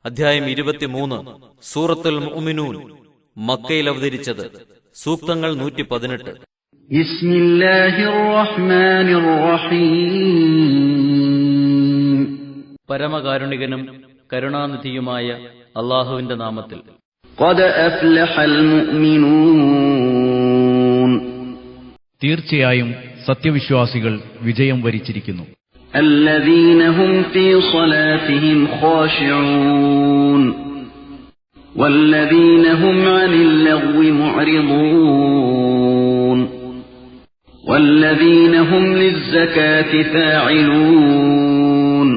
അധ്യായം 23 സൂറത്തുൽ മുഅ്മിനൂൻ. മക്കയിൽ അവതരിച്ചത്. സൂക്തങ്ങൾ 118. ബിസ്മില്ലാഹിർ റഹ്മാനിർ റഹീം. പരമകാരുണികനും കരുണാനിധിയുമായ അല്ലാഹുവിന്റെ നാമത്തിൽ. ഖദ് അഫ്ലഹൽ മുഅ്മിനൂൻ. തീർച്ചയായും സത്യവിശ്വാസികൾ വിജയം വരിച്ചിരിക്കുന്നു. الذين هم في صلاتهم خاشعون والذين هم عن اللغو معرضون والذين هم للزكاة فاعلون.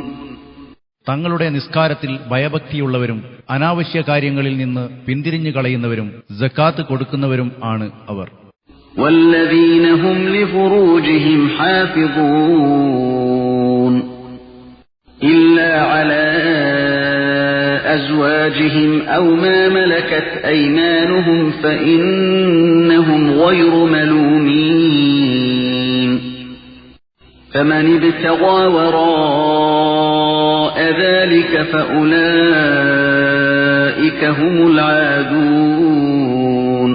തങ്ങളുടെ നിസ്കാരത്തിൽ ഭയഭക്തിയുള്ളവരും അനാവശ്യ കാര്യങ്ങളിൽ നിന്ന് പിന്തിരിഞ്ഞു കളയുന്നവരും സക്കാത്ത് കൊടുക്കുന്നവരും ആണ് അവർ. والذين هم لفروجهم حافظون إلا على أزواجهم أو ما ملكت أيمانهم فإنهم غير ملومين فمن ابتغى وراء ذلك فأولئك هم العادون.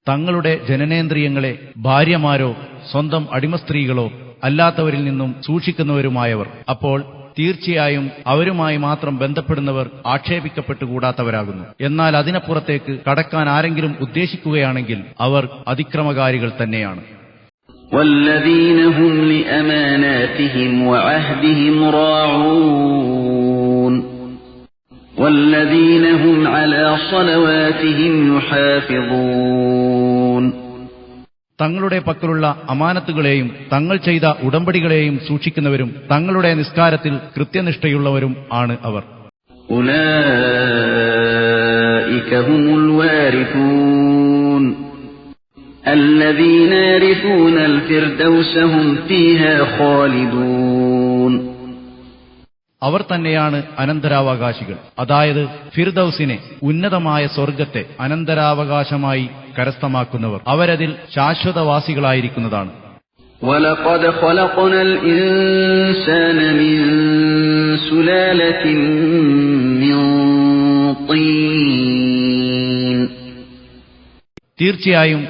തങ്ങളുടെ ജനനേന്ദ്രിയങ്ങളെ ഭാര്യമാരോ സ്വന്തം അടിമസ്ത്രീകളോ അല്ലാത്തവരിൽ നിന്നും സൂക്ഷിക്കുന്നവരുമായവർ അപ്പോൾ തീർച്ചയായും അവരുമായി മാത്രം ബന്ധപ്പെടുന്നവർ ആക്ഷേപിക്കപ്പെട്ടുകൂടാത്തവരാകുന്നു. എന്നാൽ അതിനപ്പുറത്തേക്ക് കടക്കാൻ ആരെങ്കിലും ഉദ്ദേശിക്കുകയാണെങ്കിൽ അവർ അതിക്രമകാരികൾ തന്നെയാണ്. والذين هم لأماناتهم وعهدهم راعون والذين هم على صلواتهم يحافظون. തങ്ങളുടെ പക്കലുള്ള അമാനത്തുകളെയും തങ്ങൾ ചെയ്ത ഉടമ്പടികളെയും സൂക്ഷിക്കുന്നവരും തങ്ങളുടെ നിസ്കാരത്തിൽ കൃത്യനിഷ്ഠയുള്ളവരും ആണ് അവർ. أولئك هم الوارثون الذين يرثون الفردوس هم فيها خالدون. അവർ തന്നെയാണ് അനന്തരാവകാശികൾ, അതായത് ഫിർദൌസിനെ, ഉന്നതമായ സ്വർഗത്തെ അനന്തരാവകാശമായി കരസ്ഥമാക്കുന്നവർ. അവരതിൽ ശാശ്വതവാസികളായിരിക്കുന്നതാണ്. وَلَقَدْ خَلَقْنَا الْإِنسَانَ مِنْ سُلَالَةٍ مِنْ طِينٍ. തീർച്ചയായും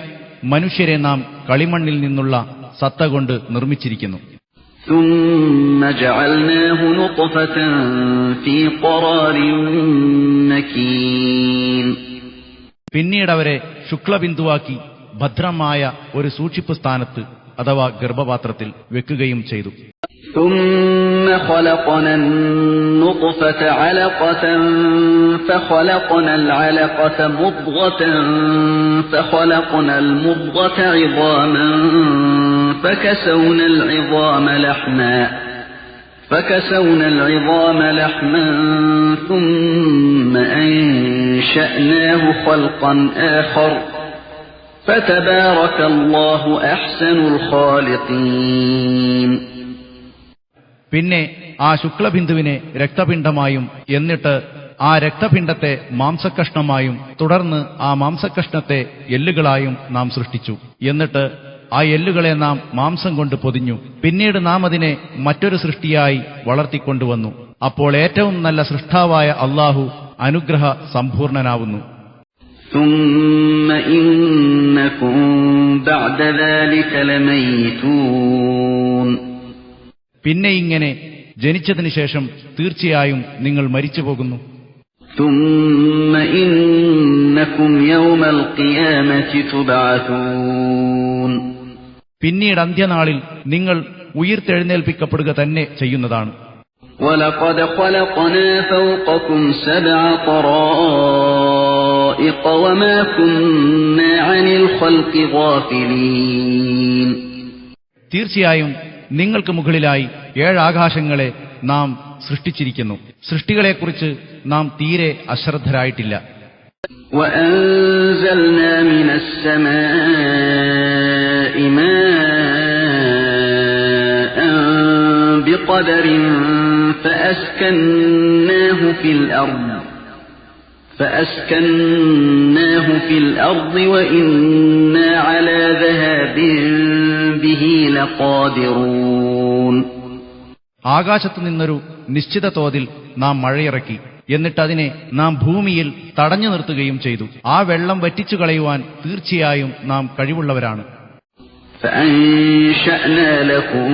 മനുഷ്യരെ നാം കളിമണ്ണിൽ നിന്നുള്ള സത്ത കൊണ്ട് നിർമ്മിച്ചിരിക്കുന്നു. ثُمَّ جَعَلْنَاهُ نُطْفَةً فِي قَرَارٍ مَكِينٍ. പിന്നീടവരെ ശുക്ലബിന്ദുവാക്കി ഭദ്രമായ ഒരു സൂക്ഷിപ്പ് സ്ഥാനത്ത് അഥവാ ഗർഭപാത്രത്തിൽ വെക്കുകയും ചെയ്തു. ثُمَّ خَلَقْنَا النُّطْفَةَ عَلَقَةً فَخَلَقْنَا الْعَلَقَةَ مُضْغَةً فَخَلَقْنَا الْمُضْغَةَ عِظَامًا فكسونا العظام لحما ثم أنشأناه خلقا آخر فتبارك الله أحسن الخالقين. പിന്നെ ആ ശുക്ലബിന്ദുവിനെ രക്തപിണ്ഡമായും എന്നിട്ട് ആ രക്തപിണ്ഡത്തെ മാംസക്കഷ്ണമായും തുടർന്ന് ആ മാംസക്കഷ്ണത്തെ എല്ലുകളായും നാം സൃഷ്ടിച്ചു. എന്നിട്ട് ആ എല്ലുകളെ നാം മാംസം കൊണ്ട് പൊതിഞ്ഞു. പിന്നീട് നാം അതിനെ മറ്റൊരു സൃഷ്ടിയായി വളർത്തിക്കൊണ്ടുവന്നു. അപ്പോൾ ഏറ്റവും നല്ല സൃഷ്ടാവായ അല്ലാഹു അനുഗ്രഹ സമ്പൂർണനാവുന്നു. ثُمَّ إِنَّكُمْ بَعْدَ ذَلِكَ لَمَيِّتُونَ. പിന്നെ ഇങ്ങനെ ജനിച്ചതിനു ശേഷം തീർച്ചയായും നിങ്ങൾ മരിച്ചു പോകുന്നു. ثُمَّ إِنَّكُمْ يَوْمَ الْقِيَامَةِ تُبْعَثُونَ. പിന്നീട് അന്ത്യനാളിൽ നിങ്ങൾ ഉയിർത്തെഴുന്നേൽപ്പിക്കപ്പെടുക തന്നെ ചെയ്യുന്നതാണ്. وَلَقَدْ خَلَقْنَا فَوْقَكُمْ سَبْعَ طَرَائِقَ وَمَا كُنَّا عَنِ الْخَلْقِ غَافِلِينَ. തീർച്ചയായും നിങ്ങൾക്ക് മുകളിലായി 7 ആകാശങ്ങളെ നാം സൃഷ്ടിച്ചിരിക്കുന്നു. സൃഷ്ടികളെക്കുറിച്ച് നാം തീരെ അശ്രദ്ധരായിട്ടില്ല. وَأَنزَلْنَا مِنَ السَّمَاءِ مَاءً بِقَدَرٍ فَأَسْكَنَّاهُ فِي الْأَرْضِ وَإِنَّا عَلَى ذَهَابٍ بِهِ لَقَادِرُونَ. ആകാശത്തു നിന്നൊരു നിശ്ചിത തോതിൽ നാം മഴയിറക്കി എന്നിട്ട് അതിനെ നാം ഭൂമിയിൽ തടഞ്ഞു നിർത്തുകയും ചെയ്തു. ആ വെള്ളം വറ്റിച്ചു കളയുവാൻ തീർച്ചയായും നാം കഴിവുള്ളവരാണ്. فأنشأنا لكم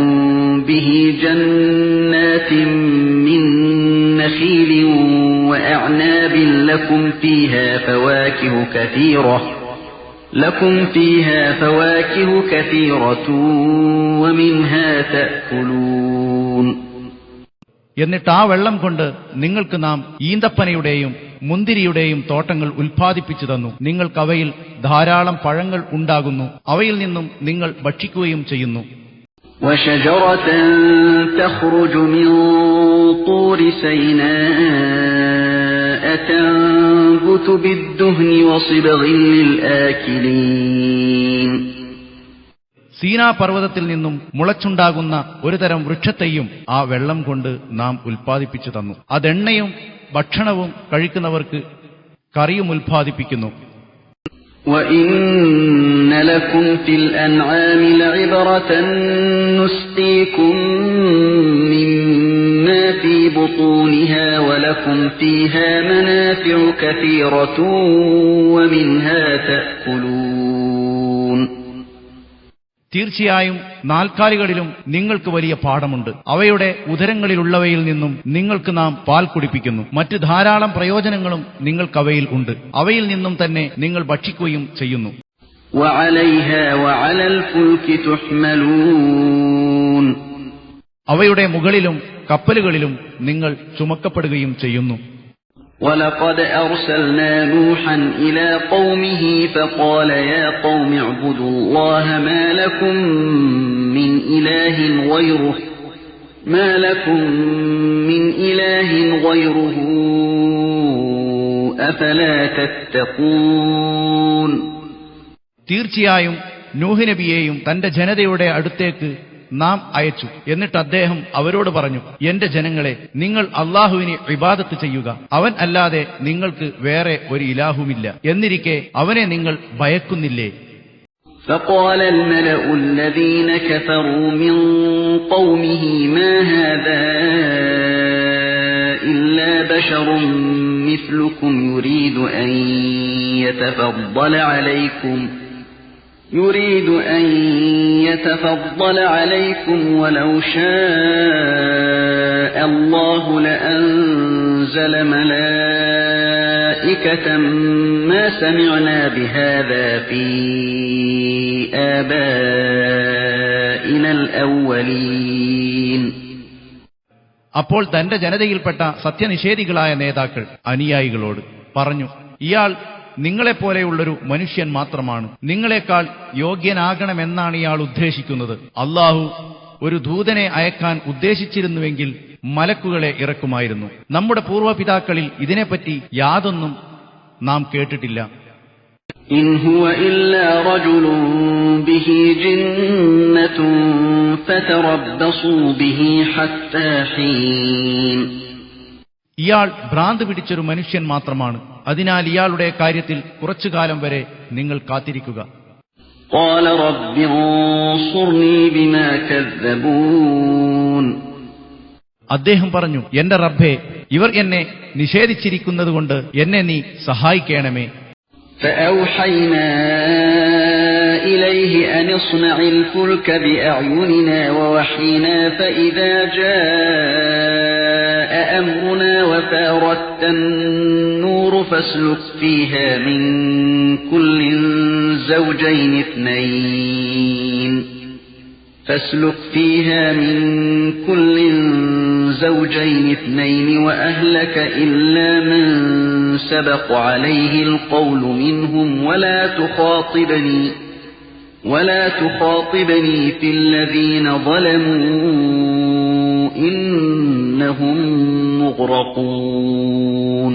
به جنات من نخيل وأعناب لكم فيها فواكه كثيرة ومنها تأكلون. എന്നിട്ട് ആ വെള്ളം കൊണ്ട് നിങ്ങൾക്ക് നാം ഈന്തപ്പനയുടെയും മുന്തിരിയുടെയും തോട്ടങ്ങൾ ഉൽപ്പാദിപ്പിച്ചു തന്നു. നിങ്ങൾക്ക് അവയിൽ ധാരാളം പഴങ്ങൾ ഉണ്ടാകുന്നു. അവയിൽ നിന്നും നിങ്ങൾ ഭക്ഷിക്കുകയും ചെയ്യുന്നു. وشجرة تخرج من طور سيناء تنبت بالدهن وصبغ للآكلين. സീനാ പർവ്വതത്തിൽ നിന്നും മുളച്ചുണ്ടാകുന്ന ഒരു തരം വൃക്ഷത്തെയും ആ വെള്ളം കൊണ്ട് നാം ഉൽപ്പാദിപ്പിച്ചു തന്നു. അതെണ്ണയും ഭക്ഷണവും കഴിക്കുന്നവർക്ക് കറിയും ഉൽപ്പാദിപ്പിക്കുന്നു. وَإِنَّ لَكُمْ فِي الْأَنْعَامِ لَعِبْرَةً نُسْقِيكُم مِّمَّا فِي بُطُونِهَا وَلَكُمْ فِيهَا مَنَافِعُ كَثِيرَةٌ وَمِنْهَا تَأْكُلُونَ. തീർച്ചയായും നാൽക്കാലികളിലും നിങ്ങൾക്ക് വലിയ പാഠമുണ്ട്. അവയുടെ ഉദരങ്ങളിലുള്ളവയിൽ നിന്നും നിങ്ങൾക്ക് നാം പാൽ കുടിപ്പിക്കുന്നു. മറ്റ് ധാരാളം പ്രയോജനങ്ങളും നിങ്ങൾക്കവയിൽ ഉണ്ട്. അവയിൽ നിന്നും തന്നെ നിങ്ങൾ ഭക്ഷിക്കുകയും ചെയ്യുന്നു. وَعَلَيْهَا وَعَلَى الْفُلْكِ تُحْمَلُونَ. അവയുടെ മുകളിലും കപ്പലുകളിലും നിങ്ങൾ ചുമക്കപ്പെടുകയും ചെയ്യുന്നു. وَلَقَدْ أَرْسَلْنَا نُوحًا إِلَى قَوْمِهِ فَقَالَ يَا قَوْمِ اعْبُدُوا اللَّهَ مَا لَكُمْ مِنْ إِلَٰهٍ غَيْرُهُ أَفَلَا تَتَّقُونَ. തീർച്ചയായും നൂഹ് നബിയെയും തന്റെ ജനതയുടെ അടുത്തേക്ക് നാം അയച്ചു. എന്നിട്ട് അദ്ദേഹം അവരോട് പറഞ്ഞു, എന്റെ ജനങ്ങളെ, നിങ്ങൾ അല്ലാഹുവിനെ ഇബാദത്ത് ചെയ്യുക. അവൻ അല്ലാതെ നിങ്ങൾക്ക് വേറെ ഒരു ഇലാഹുമില്ല. എന്നിരിക്കെ അവനെ നിങ്ങൾ ഭയക്കുന്നില്ലേ? فقال الملأ الذين كفروا من قومه ما هذا إلا بشر مثلكم يريد أن يتفضل عليكم ولو شاء الله لأنزل ملائكة ما سمعنا بهذا في آبائنا الأولين. അപ്പോൾ തന്റെ ജനതയിൽപ്പെട്ട സത്യനിഷേധികളായ നേതാക്കൾ അനുയായികളോട് പറഞ്ഞു, ഇയാൾ നിങ്ങളെപ്പോലെയുള്ളൊരു മനുഷ്യൻ മാത്രമാണ്. നിങ്ങളെക്കാൾ യോഗ്യനാകണമെന്നാണ് ഇയാൾ ഉദ്ദേശിക്കുന്നത്. അല്ലാഹു ഒരു ദൂതനെ അയക്കാൻ ഉദ്ദേശിച്ചിരുന്നുവെങ്കിൽ മലക്കുകളെ ഇറക്കുമായിരുന്നു. നമ്മുടെ പൂർവ്വപിതാക്കളിൽ ഇതിനെപ്പറ്റി യാതൊന്നും നാം കേട്ടിട്ടില്ല. ഇൻ ഹുവ ഇല്ലാ റജുലുൻ ബിഹി ജിന്നത്തുൻ ഫതറബ്ബസൂ ബിഹി ഹത്താ ഹീൻ. ഇയാൾ ഭ്രാന്ത് പിടിച്ചൊരു മനുഷ്യൻ മാത്രമാണ്. അതിനാൽ ഇയാളുടെ കാര്യത്തിൽ കുറച്ചുകാലം വരെ നിങ്ങൾ കാത്തിരിക്കുക. ഖാല റബ്ബി അൻസുർനി ബിമാ കദ്ദബൂൻ. അദ്ദേഹം പറഞ്ഞു, എന്റെ റബ്ബേ, ഇവർ എന്നെ നിഷേധിച്ചിരിക്കുന്നതുകൊണ്ട് എന്നെ നീ സഹായിക്കണമേ. فأوحينا إليه أن اصنع الفلك بأعيننا ووحينا فإذا جاء أمرنا وفارت النور فاسلك فيها من كل زوجين اثنين وأهلك إلا من سبق عليه القول منهم ولا تخاطبني في الذين ظلموا إنهم مغرقون.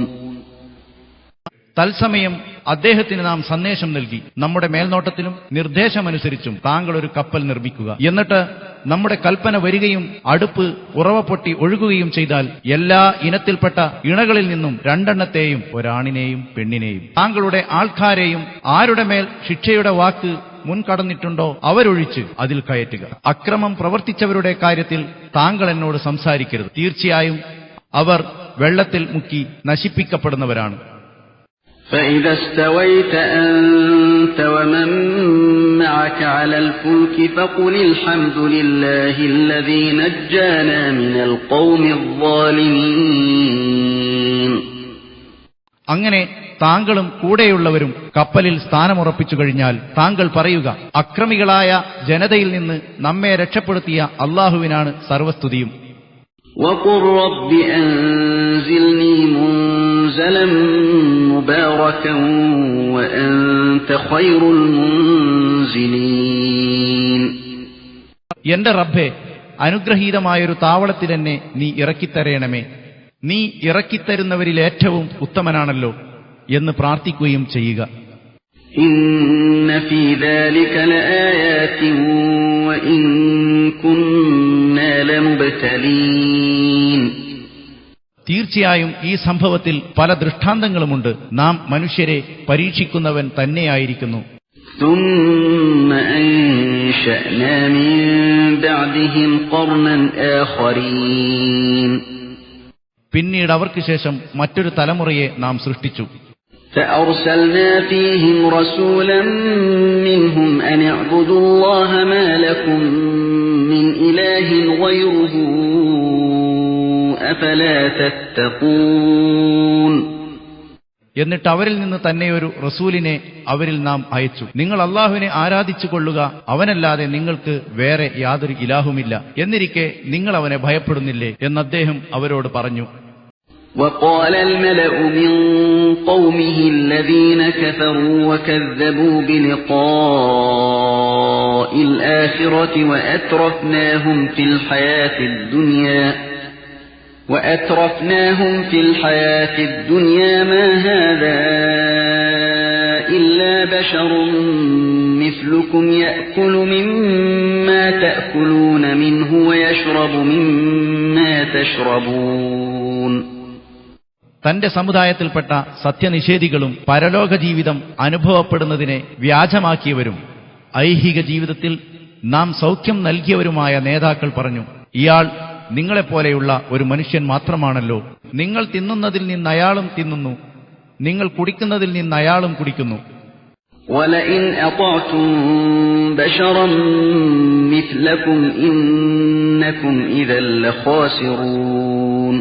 തത്സമയം അദ്ദേഹത്തിന് നാം സന്ദേശം നൽകി, നമ്മുടെ മേൽനോട്ടത്തിലും നിർദ്ദേശമനുസരിച്ചും താങ്കൾ ഒരു കപ്പൽ നിർമ്മിക്കുക. എന്നിട്ട് നമ്മുടെ കൽപ്പന വരികയും അടുപ്പ് ഉറവ പൊട്ടി ഒഴുകുകയും ചെയ്താൽ എല്ലാ ഇനത്തിൽപ്പെട്ട ഇണകളിൽ നിന്നും രണ്ടെണ്ണത്തെയും, ഒരാണിനെയും പെണ്ണിനെയും, താങ്കളുടെ ആൾക്കാരെയും ആരുടെ മേൽ ശിക്ഷയുടെ വാക്ക് മുൻകടന്നിട്ടുണ്ടോ അവരൊഴിച്ച് അതിൽ കയറ്റുക. അക്രമം പ്രവർത്തിച്ചവരുടെ കാര്യത്തിൽ താങ്കൾ എന്നോട് സംസാരിക്കരുത്. തീർച്ചയായും അവർ വെള്ളത്തിൽ മുക്കി നശിപ്പിക്കപ്പെടുന്നവരാണ്. فإذا استويت أنت ومن معك على الفلك فقل الحمد لله الذي نجانا من القوم الظالمين. അങ്ങനെ താങ്കളും കൂടെയുള്ളവരും കപ്പലിൽ സ്ഥാനമുറപ്പിച്ചു കഴിഞ്ഞാൽ താങ്കൾ പറയുക, അക്രമികളായ ജനതയിൽ നിന്ന് നമ്മെ രക്ഷപ്പെടുത്തിയ അല്ലാഹുവിനാണ് സർവസ്തുതിയും. وقل رب أنزلني منزلا مباركا وأنت خير المنزلين. എന്റെ റബ്ബേ, അനുഗ്രഹീതമായൊരു താവളത്തിൽ എന്നെ നീ ഇറക്കിത്തരേണമേ, നീ ഇറക്കിത്തരുന്നവരിൽ ഏറ്റവും ഉത്തമനാണല്ലോ എന്ന് പ്രാർത്ഥിക്കുകയും ചെയ്യുക. إن في ذلك لآيات وإن كنا لمبتلين. തീർച്ചയായും ഈ സംഭവത്തിൽ പല ദൃഷ്ടാന്തങ്ങളുമുണ്ട്. നാം മനുഷ്യരെ പരീക്ഷിക്കുന്നവൻ തന്നെയായിരിക്കുന്നു. ثم أنشأنا من بعدهم قرنا آخرين. പിന്നീട് അവർക്ക് ശേഷം മറ്റൊരു തലമുറയെ നാം സൃഷ്ടിച്ചു. فأرسلنا فيهم رسولا منهم أن اعبدوا الله ما لكم من إله غيره أفلا تتقون. എന്നിട്ട് അവരിൽ നിന്ന് തന്നെയൊരു റസൂലിനെ അവരിൽ നാം അയച്ചു. നിങ്ങൾ അല്ലാഹുവിനെ ആരാധിച്ചു കൊള്ളുക, അവനല്ലാതെ നിങ്ങൾക്ക് വേറെ യാതൊരു ഇലാഹുമില്ല. എന്നിരിക്കെ നിങ്ങൾ അവനെ ഭയപ്പെടുന്നില്ലേ എന്ന് അദ്ദേഹം അവരോട് പറഞ്ഞു. وقال الملأ من قومه الذين كفروا وكذبوا بلقاء الآخرة وأترفناهم في الحياة الدنيا ما هذا إلا بشر مثلكم يأكل مما تأكلون منه ويشرب مما تشربون. തന്റെ സമുദായത്തിൽപ്പെട്ട സത്യനിഷേധികളും പരലോക ജീവിതം അനുഭവപ്പെടുന്നതിനെ വ്യാജമാക്കിയവരും ഐഹിക ജീവിതത്തിൽ നാം സൗഖ്യം നൽകിയവരുമായ നേതാക്കൾ പറഞ്ഞു, ഇയാൾ നിങ്ങളെപ്പോലെയുള്ള ഒരു മനുഷ്യൻ മാത്രമാണല്ലോ. നിങ്ങൾ തിന്നുന്നതിൽ നിന്ന് അയാളും തിന്നുന്നു, നിങ്ങൾ കുടിക്കുന്നതിൽ നിന്ന് അയാളും കുടിക്കുന്നു. وَلَئِنْ أَطَعْتُمْ بَشَرًا مِثْلَكُمْ إِنَّكُمْ إِذًا لَخَاسِرُونَ.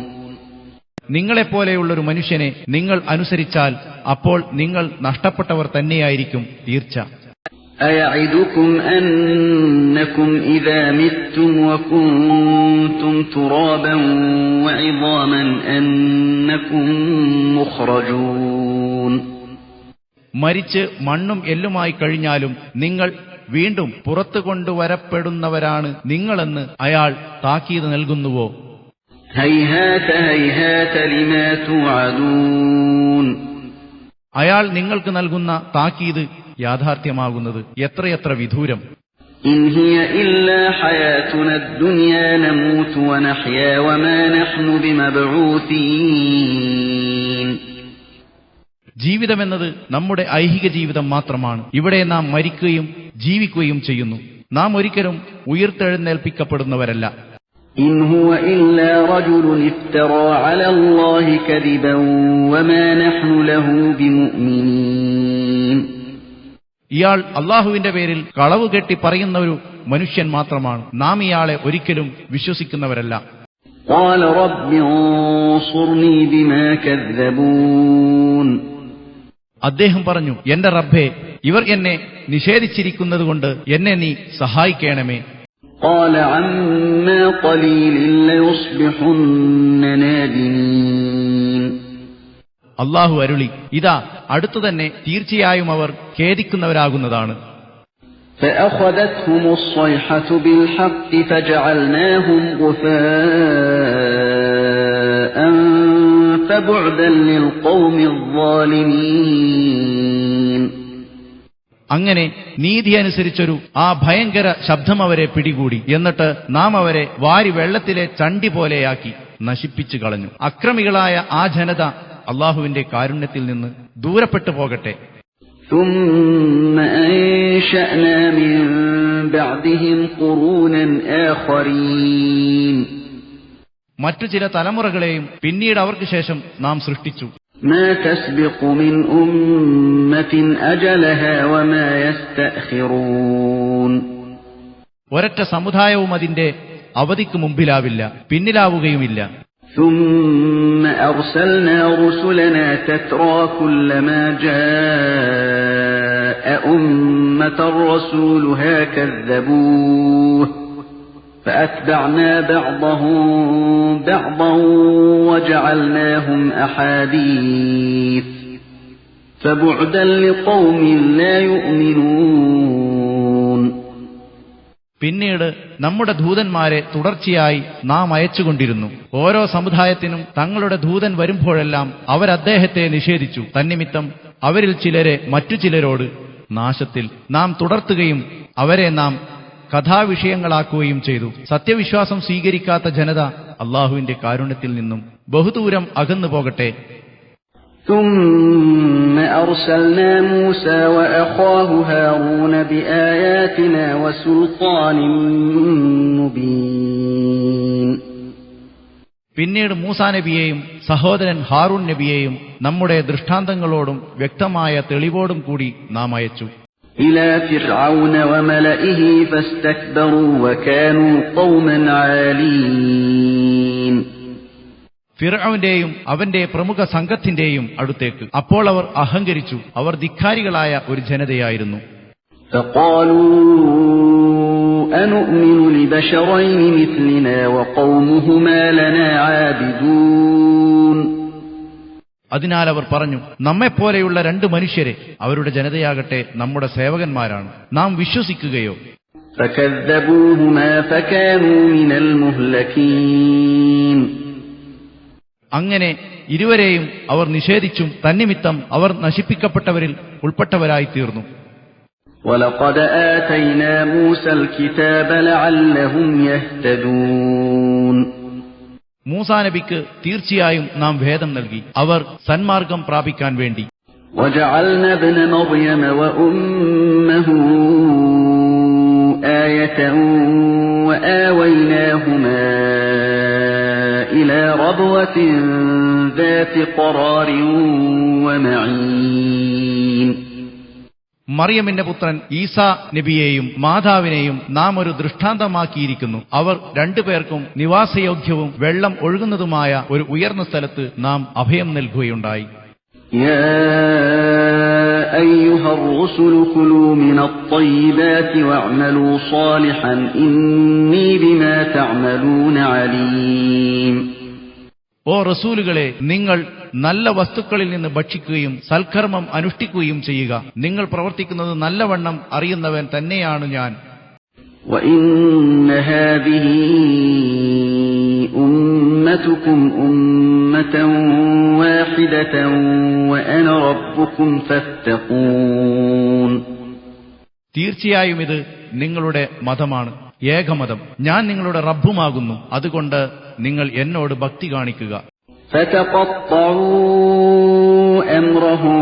നിങ്ങളെപ്പോലെയുള്ളൊരു മനുഷ്യനെ നിങ്ങൾ അനുസരിച്ചാൽ അപ്പോൾ നിങ്ങൾ നഷ്ടപ്പെട്ടവർ തന്നെയായിരിക്കും തീർച്ച. أَيَعِدُكُمْ أَنَّكُمْ إِذَا مِتُّمْ وَكُنْتُمْ تُرَابًا وَعِظَامًا أَنَّكُمْ مُخْرَجُونَ. മരിച്ച് മണ്ണും എല്ലുമായി കഴിഞ്ഞാലും നിങ്ങൾ വീണ്ടും പുറത്തു കൊണ്ടുവരപ്പെടുന്നവരാണ് നിങ്ങളെന്ന് അയാൾ താക്കീത് നൽകുന്നുവോ? هَيْهَاتَ هَيْهَاتَ لِمَا تُوعَدُونَ. അയാൾ നിങ്ങൾക്ക് നൽകുന്ന താക്കീത് യാഥാർത്ഥ്യമാകുന്നത് എത്രയെത്ര വിദൂരം. إِنْ هِيَ إِلَّا حَيَاتُنَا الدُّنْيَا نَمُوتُ وَنَحْيَا وَمَا نَحْنُ بِمَبْعُوثِينَ. ജീവിതമെന്നത് നമ്മുടെ ഐഹിക ജീവിതം മാത്രമാണ്. ഇവിടെ നാം മരിക്കുകയും ജീവിക്കുകയും ചെയ്യുന്നു. നാം ഒരിക്കലും ഉയർത്തെഴുന്നേൽപ്പിക്കപ്പെടുന്നവരല്ല. إِنْ هُوَ إِلَّا رَجُلٌ افْتَرَى عَلَى اللَّهِ كَذِبًا وَمَا نَحْنُ لَهُ بِمُؤْمِنِينَ. ഇയാൾ അല്ലാഹുവിന്റെ പേരിൽ കളവ് കെട്ടി പറയുന്ന ഒരു മനുഷ്യൻ മാത്രമാണ്. നാം ഇയാളെ ഒരിക്കലും വിശ്വസിക്കുന്നവരല്ല. قَالَ رَبِّ انصُرْنِي بِمَا كَذَّبُونَ. അദ്ദേഹം പറഞ്ഞു, എന്റെ റബ്ബേ, ഇവർ എന്നെ നിഷേധിച്ചിരിക്കുന്നതുകൊണ്ട് എന്നെ നീ സഹായിക്കണമേ. قَالَ عَمَّا قَلِيلٍ لَيُصْبِحُنَّ نَادِمِينَ. അല്ലാഹു അരുളി, ഇതാ അടുത്തുതന്നെ തീർച്ചയായും അവർ ഖേദിക്കുന്നവരാകുന്നതാണ്. فَأَخَذَتْهُمُ الصَّيْحَةُ بِالْحَقِّ فَجَعَلْنَاهُمْ غُثَاءً فَبُعْدًا لِلْقَوْمِ الظَّالِمِينَ. അങ്ങനെ നീതി അനുസരിച്ചൊരു ആ ഭയങ്കര ശബ്ദം അവരെ പിടികൂടി. എന്നിട്ട് നാം അവരെ വാരി വെള്ളത്തിലെ ചണ്ടി പോലെയാക്കി നശിപ്പിച്ചു കളഞ്ഞു. അക്രമികളായ ആ ജനത അല്ലാഹുവിന്റെ കാരുണ്യത്തിൽ നിന്ന് ദൂരപ്പെട്ടു പോകട്ടെ. ثُمَّ أَنشَأْنَا مِن بَعْدِهِمْ قُرُونًا آخَرِينَ. മറ്റു ചില തലമുറകളെയും പിന്നീട് അവർക്ക് ശേഷം നാം സൃഷ്ടിച്ചു. ما تسبق من أمة أجلها وما يستأخرون. ഒരൊറ്റ സമുദായവും അതിന്റെ അവധിക്ക് മുമ്പിലാവില്ല, പിന്നിലാവുകയുമില്ല. ثم أرسلنا رسلنا تترى كلما جاء أمة رسولها كذبوه فأتبعنا بعضهم بعضا وجعلناهم أحاديث فبعدا لقوم لا يؤمنون. പിന്നീട് നമ്മുടെ ദൂതന്മാരെ തുടർച്ചയായി നാം അയച്ചുകൊണ്ടിരുന്നു. ഓരോ സമുദായത്തിനും തങ്ങളുടെ ദൂതൻ വരുമ്പോഴെല്ലാം അവരദ്ദേഹത്തെ നിഷേധിച്ചു. തന്നിമിത്തം അവരിൽ ചിലരെ മറ്റു ചിലരോട് നാശത്തിൽ നാം തുടർത്തുകയും അവരെ നാം കഥാവിഷയങ്ങളാക്കുകയും ചെയ്തു. സത്യവിശ്വാസം സ്വീകരിക്കാത്ത ജനത അള്ളാഹുവിന്റെ കാരുണ്യത്തിൽ നിന്നും ബഹുദൂരം അകന്നു പോകട്ടെ. ثم أرسلنا موسى وأخاه هارون بآياتنا وسلطان مبين. പിന്നീട് മൂസാ നബിയെയും സഹോദരൻ ഹാറൂൻ നബിയെയും നമ്മുടെ ദൃഷ്ടാന്തങ്ങളോടും വ്യക്തമായ തെളിവോടും കൂടി നാം അയച്ചു. إلى فرعون وملئه فاستكبروا وكانوا قوما عالين. ഫിർഔന്റെയും അവന്റെ പ്രമുഖ സംഘത്തിന്റെയും അടുത്തേക്ക്. അപ്പോൾ അവർ അഹങ്കരിച്ചു, അവർ ധിക്കാരികളായ ഒരു ജനതയായിരുന്നു. فقالوا أنؤمن لبشرين مثلنا وقومهما لنا عابدون. അതിനാൽ അവർ പറഞ്ഞു, നമ്മെപ്പോലെയുള്ള രണ്ട് മനുഷ്യരെ, അവരുടെ ജനതയാകട്ടെ നമ്മുടെ സേവകന്മാരാണ്, നാം വിശ്വസിക്കുകയോ? فكذبوهما فكانوا من المهلكين. അങ്ങനെ ഇരുവരെയും അവർ നിഷേധിച്ചും തന്നിമിത്തം അവർ നശിപ്പിക്കപ്പെട്ടവരിൽ ഉൾപ്പെട്ടവരായി തീർന്നു. وَلَقَدْ آتَيْنَا مُوسَى الْكِتَابَ لَعَلَّهُمْ يَهْتَدُونَ. മൂസാ നബിക്ക് തീർച്ചയായും നാം വേദം നൽകി, അവർ സന്മാർഗം പ്രാപിക്കാൻ വേണ്ടി. وَجَعَلْنَا ابْنَ مَرْيَمَ وَأُمَّهُ آيَةً وَآوَيْنَاهُمَا إِلَى رَبْوَةٍ ذَاتِ قَرَارٍ وَمَعِينٍ. മറിയമിന്റെ പുത്രൻ ഈസാ നബിയെയും മാതാവിനെയും നാം ഒരു ദൃഷ്ടാന്തമാക്കിയിരിക്കുന്നു. അവർ രണ്ടുപേർക്കും നിവാസയോഗ്യവും വെള്ളം ഒഴുകുന്നതുമായ ഒരു ഉയർന്ന സ്ഥലത്ത് നാം അഭയം നൽകുകയുണ്ടായി. يا أيها الرسل كلوا من الطيبات واعملوا صالحا إني بما تعملون عليم. ഓ റസൂലുകളെ, നിങ്ങൾ നല്ല വസ്തുക്കളിൽ നിന്ന് ഭക്ഷിക്കുകയും സൽക്കർമ്മം അനുഷ്ഠിക്കുകയും ചെയ്യുക. നിങ്ങൾ പ്രവർത്തിക്കുന്നത് നല്ലവണ്ണം അറിയുന്നവൻ തന്നെയാണ് ഞാൻ. وإن هذه أمتكم أمة واحدة وأنا ربكم فاتقون. തീർച്ചയായും ഇത് നിങ്ങളുടെ മതമാണ്, ഏകമതം. ഞാൻ നിങ്ങളുടെ റബ്ബുമാകുന്നു, അതുകൊണ്ട് നിങ്ങൾ എന്നോട് ഭക്തി കാണിക്കുക. فتقطعوا أمرهم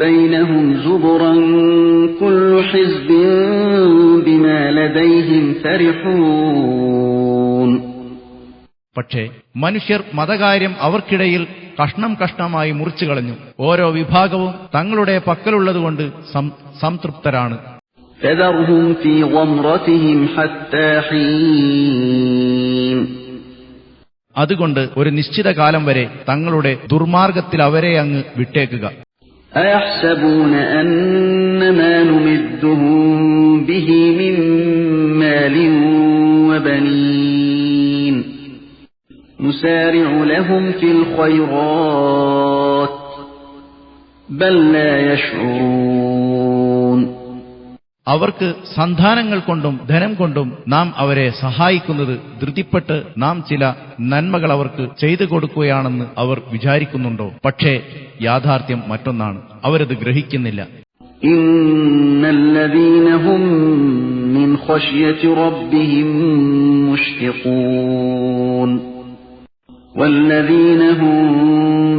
بينهم زبرا كل حزب بما لديهم فرحون. പക്ഷേ മനുഷ്യർ മതകാര്യം അവർക്കിടയിൽ കഷ്ണം കഷ്ണമായി മുറിച്ചു കളഞ്ഞു. ഓരോ വിഭാഗവും തങ്ങളുടെ പക്കലുള്ളതുകൊണ്ട് സംതൃപ്തരാണ്. فذرهم في غمرتهم حتى حين. അതുകൊണ്ട് ഒരു നിശ്ചിത കാലം വരെ തങ്ങളുടെ ദുർമാർഗത്തിൽ അവരെ അങ്ങ് വിട്ടേക്കുക. أيحسبون أن ما نمدهم به من مال وبنين نسارع لهم في الخيرات بل لا يشعرون. അവർക്ക് സന്താനങ്ങൾ കൊണ്ടും ധനം കൊണ്ടും നാം അവരെ സഹായിക്കുന്നത് ധൃതിപ്പെട്ട് നാം ചില നന്മകൾ അവർക്ക് ചെയ്തു കൊടുക്കുകയാണെന്ന് അവർ വിചാരിക്കുന്നുണ്ടോ? പക്ഷേ യാഥാർത്ഥ്യം മറ്റൊന്നാണ്, അവരത് ഗ്രഹിക്കുന്നില്ല. ഇന്നല്ലദീന ഹും മിൻ ഖശ്യതി റബ്ബിഹിം മുഷ്ഫിഖൂൻ വല്ലദീന ഹും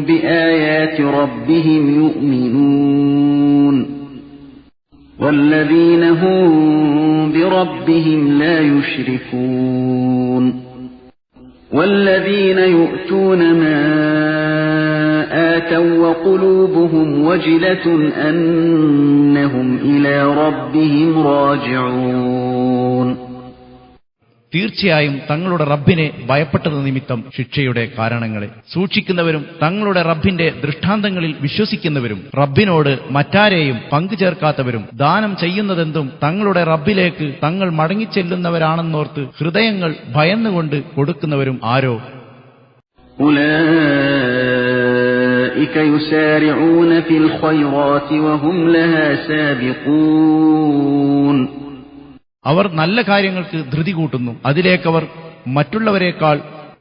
ബിആയാതി റബ്ബിഹിം യുഅ്മിനൂൻ والذين هم بربهم لا يشركون والذين يؤتون ما آتوا وقلوبهم وجلة أنهم إلى ربهم راجعون. തീർച്ചയായും തങ്ങളുടെ റബ്ബിനെ ഭയപ്പെട്ടത് നിമിത്തം ശിക്ഷയുടെ കാരണങ്ങളെ സൂക്ഷിക്കുന്നവരും തങ്ങളുടെ റബ്ബിന്റെ ദൃഷ്ടാന്തങ്ങളിൽ വിശ്വസിക്കുന്നവരും റബ്ബിനോട് മറ്റാരെയും പങ്കുചേർക്കാത്തവരും ദാനം ചെയ്യുന്നതെന്തും തങ്ങളുടെ റബ്ബിലേക്ക് തങ്ങൾ മടങ്ങിച്ചെല്ലുന്നവരാണെന്നോർത്ത് ഹൃദയങ്ങൾ ഭയന്നുകൊണ്ട് കൊടുക്കുന്നവരും ആരോ. أولئك يسارعون في الخيرات وهم لها سابقون. അവർ നല്ല കാര്യങ്ങൾക്ക് ധൃതി കൂട്ടുന്നു, അതിലേക്കവർ മറ്റുള്ളവരെക്കാൾ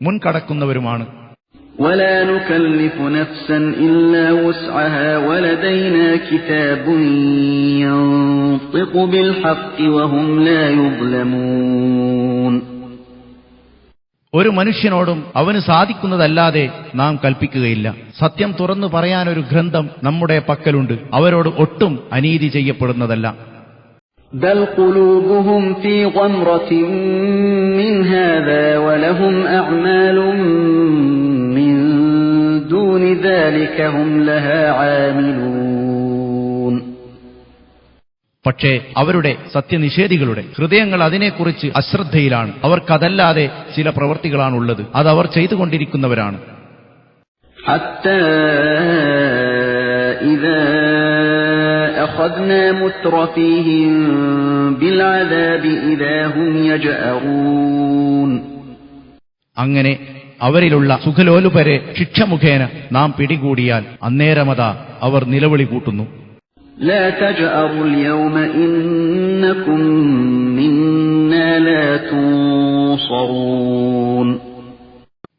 മുൻകടക്കുന്നവരുമാണ്. ولا نكلف نفسا إلا وسعها ولدينا كتاب ينطق بالحق وهم لا يظلمون. ഒരു മനുഷ്യനോടും അവന് സാധിക്കുന്നതല്ലാതെ നാം കൽപ്പിക്കുകയില്ല. സത്യം തുറന്നു പറയാനൊരു ഗ്രന്ഥം നമ്മുടെ പക്കലുണ്ട്, അവരോട് ഒട്ടും അനീതി ചെയ്യപ്പെടുന്നതല്ല. بل قلوبهم في غمرة من هذا ولهم أعمال من دون ذلك هم لها عاملون. പക്ഷേ അവരുടെ സത്യനിഷേധികളുടെ ഹൃദയങ്ങൾ അതിനെക്കുറിച്ച് അശ്രദ്ധയിലാണ്. അവർക്കതല്ലാതെ ചില പ്രവൃത്തികളാണുള്ളത്, അതവർ ചെയ്തുകൊണ്ടിരിക്കുന്നവരാണ്. حتى إذا أخذنا مترفيهم بالعذاب إذا هم يجأرون. അങ്ങനെ അവരിലുള്ള സുഖലോലുപരെ ശിക്ഷ മുഖേന നാം പിടികൂടിയാൽ അന്നേരമതാ അവർ നിലവിളി കൂട്ടുന്നു. لا تجأروا اليوم إنكم منا لا تنصرون.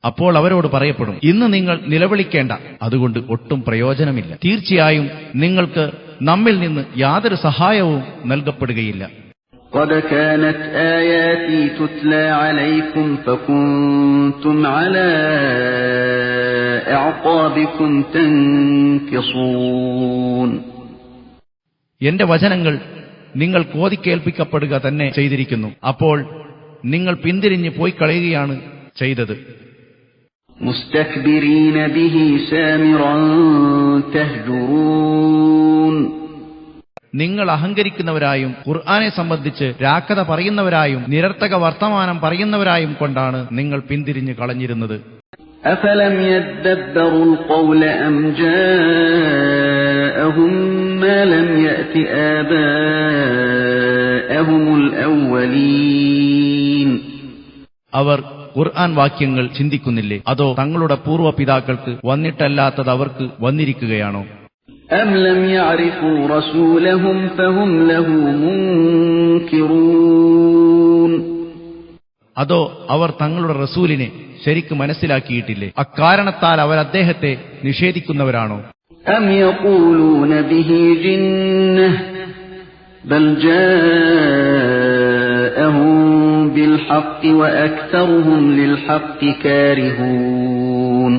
അപ്പോൾ അവരോട് പറയപ്പെടും, ഇന്ന് നിങ്ങൾ നിലവിളിക്കേണ്ട, അതുകൊണ്ട് ഒട്ടും പ്രയോജനമില്ല. തീർച്ചയായും നിങ്ങൾക്ക് നമ്മിൽ നിന്ന് യാതൊരു സഹായവും നൽകപ്പെടുകയില്ല. قد كانت آياتي تتلى عليكم فكنتم على أعقابكم تنكصون. എന്റെ വചനങ്ങൾ നിങ്ങൾ കോതിക്കേൽപ്പിക്കപ്പെടുക തന്നെ ചെയ്തിരിക്കുന്നു, അപ്പോൾ നിങ്ങൾ പിന്തിരിഞ്ഞ് പോയി കളയുകയാണ് ചെയ്തത്. മുസ്തക്ബിരീന ബിഹി സാമിറൻ തഹ്ജുറൂൻ. നിങ്ങൾ അഹങ്കരിക്കുന്നവരായും ഖുർആനെ സംബന്ധിച്ച് രാക്കത പറയുന്നവരായും നിരർത്ഥക വർത്തമാനം പറയുന്നവരായും കൊണ്ടാണ് നിങ്ങൾ പിന്തിരിഞ്ഞ് കളഞ്ഞിരുന്നത്. അഫലം യദ്ദബ്ബറുൽ ഖൗല അം ജാഅഹും മാ ലം യഅതി ആബാഅഹുൽ അവ്വലീൻ. അവർ ഖുർആൻ വാക്യങ്ങൾ ചിന്തിക്കുന്നില്ലേ, അതോ തങ്ങളുടെ പൂർവ്വ പിതാക്കൾക്ക് വന്നിട്ടല്ലാത്തത് അവർക്ക് വന്നിരിക്കുകയാണോ? أم لم يعرفوا رسولهم فهم له منكرون. അതോ അവർ തങ്ങളുടെ റസൂലിനെ ശരിക്ക് മനസ്സിലാക്കിയിട്ടില്ലേ, അക്കാരണത്താൽ അവർ അദ്ദേഹത്തെ നിഷേധിക്കുന്നവരാണോ? أم يقولون به جنة بل جاءهم بالحق وأكثرهم للحق كارهون.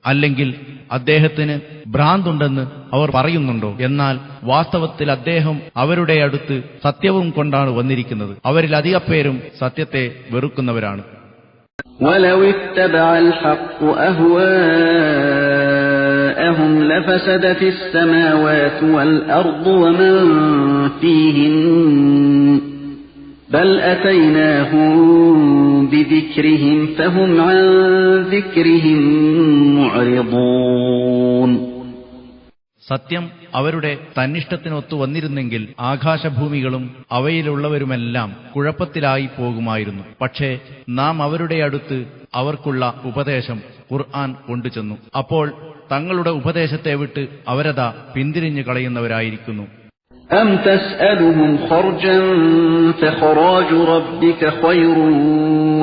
അല്ലെങ്കിൽ അദ്ദേഹത്തിന് ഭ്രാന്തുണ്ടെന്ന് അവർ പറയുന്നുണ്ടോ? എന്നാൽ വാസ്തവത്തിൽ അദ്ദേഹം അവരുടെ അടുത്ത് സത്യവും കൊണ്ടാണ് വന്നിരിക്കുന്നത്. അവരിൽ അധിക പേരും സത്യത്തെ വെറുക്കുന്നവരാണ്. وَلَوِ اتَّبَعَ الْحَقُّ أَهْوَاءَهُمْ لَفَسَدَتِ السَّمَاوَاتُ وَالْأَرْضُ وَمَنْ فِيهِنَّ بَلْ أَتَيْنَاهُمْ بِذِكْرِهِمْ فَهُمْ عَنْ ذِكْرِهِمْ مُعْرِضُونَ. സത്യം അവരുടെ തന്നിഷ്ടത്തിനൊത്തു വന്നിരുന്നെങ്കിൽ ആകാശഭൂമികളും അവയിലുള്ളവരുമെല്ലാം കുഴപ്പത്തിലായി പോകുമായിരുന്നു. പക്ഷേ നാം അവരുടെ അടുത്ത് അവർക്കുള്ള ഉപദേശം ഖുർആൻ കൊണ്ടുചെന്നു. അപ്പോൾ തങ്ങളുടെ ഉപദേശത്തെ വിട്ട് അവരതാ പിന്തിരിഞ്ഞു കളയുന്നവരായിരിക്കുന്നു. أَمْ تَسْأَلُهُمْ خَرْجًا فَخَرَاجُ رَبِّكَ خَيْرٌ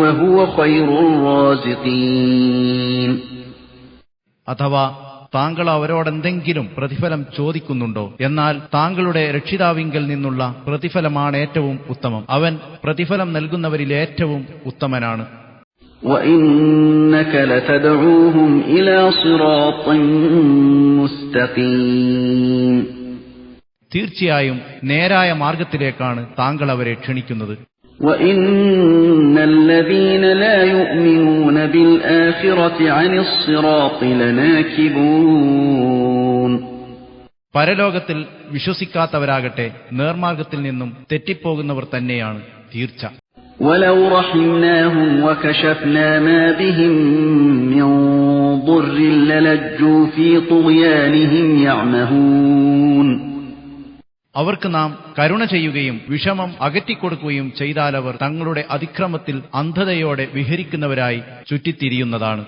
وَهُوَ خَيْرُ الرَّازِقِينَ. അഥവാ താങ്കൾ അവരോടെന്തെങ്കിലും പ്രതിഫലം ചോദിക്കുന്നുണ്ടോ? എന്നാൽ താങ്കളുടെ രക്ഷിതാവിങ്കൽ നിന്നുള്ള പ്രതിഫലമാണ് ഏറ്റവും ഉത്തമം. അവൻ പ്രതിഫലം നൽകുന്നവരിൽ ഏറ്റവും ഉത്തമനാണ്. وَإِنَّكَ لَتَدْعُوهُمْ إِلَى صِرَاطٍ مُسْتَقِيمٍ. തീർച്ചയായും നേരായ മാർഗത്തിലേക്കാണ് താങ്കൾ അവരെ ക്ഷണിക്കുന്നത്. وَإِنَّ الَّذِينَ لَا يُؤْمِنُونَ بِالْآخِرَةِ عَنِ الصِّرَاطِ لَنَاكِبُونَ പരലോകത്തിൽ വിശ്വസിക്കാത്തവരാകട്ടെ നേർമാർഗത്തിൽ നിന്നും തെറ്റിപ്പോകുന്നവർ തന്നെയാണ് തീർച്ച. وَلَوْ رَحِمْنَاهُمْ وَكَشَفْنَا مَا بِهِمْ مِنْ ضُرٍّ لَلَجُّوا فِي طُغْيَانِهِمْ يَعْمَهُونَ അവർക്ക് നാം കരുണ ചെയ്യുകയും വിഷമം അകറ്റിക്കൊടുക്കുകയും ചെയ്താലവർ തങ്ങളുടെ അതിക്രമത്തിൽ അന്ധതയോടെ വിഹരിക്കുന്നവരായി ചുറ്റിത്തിരിയുന്നതാണ്.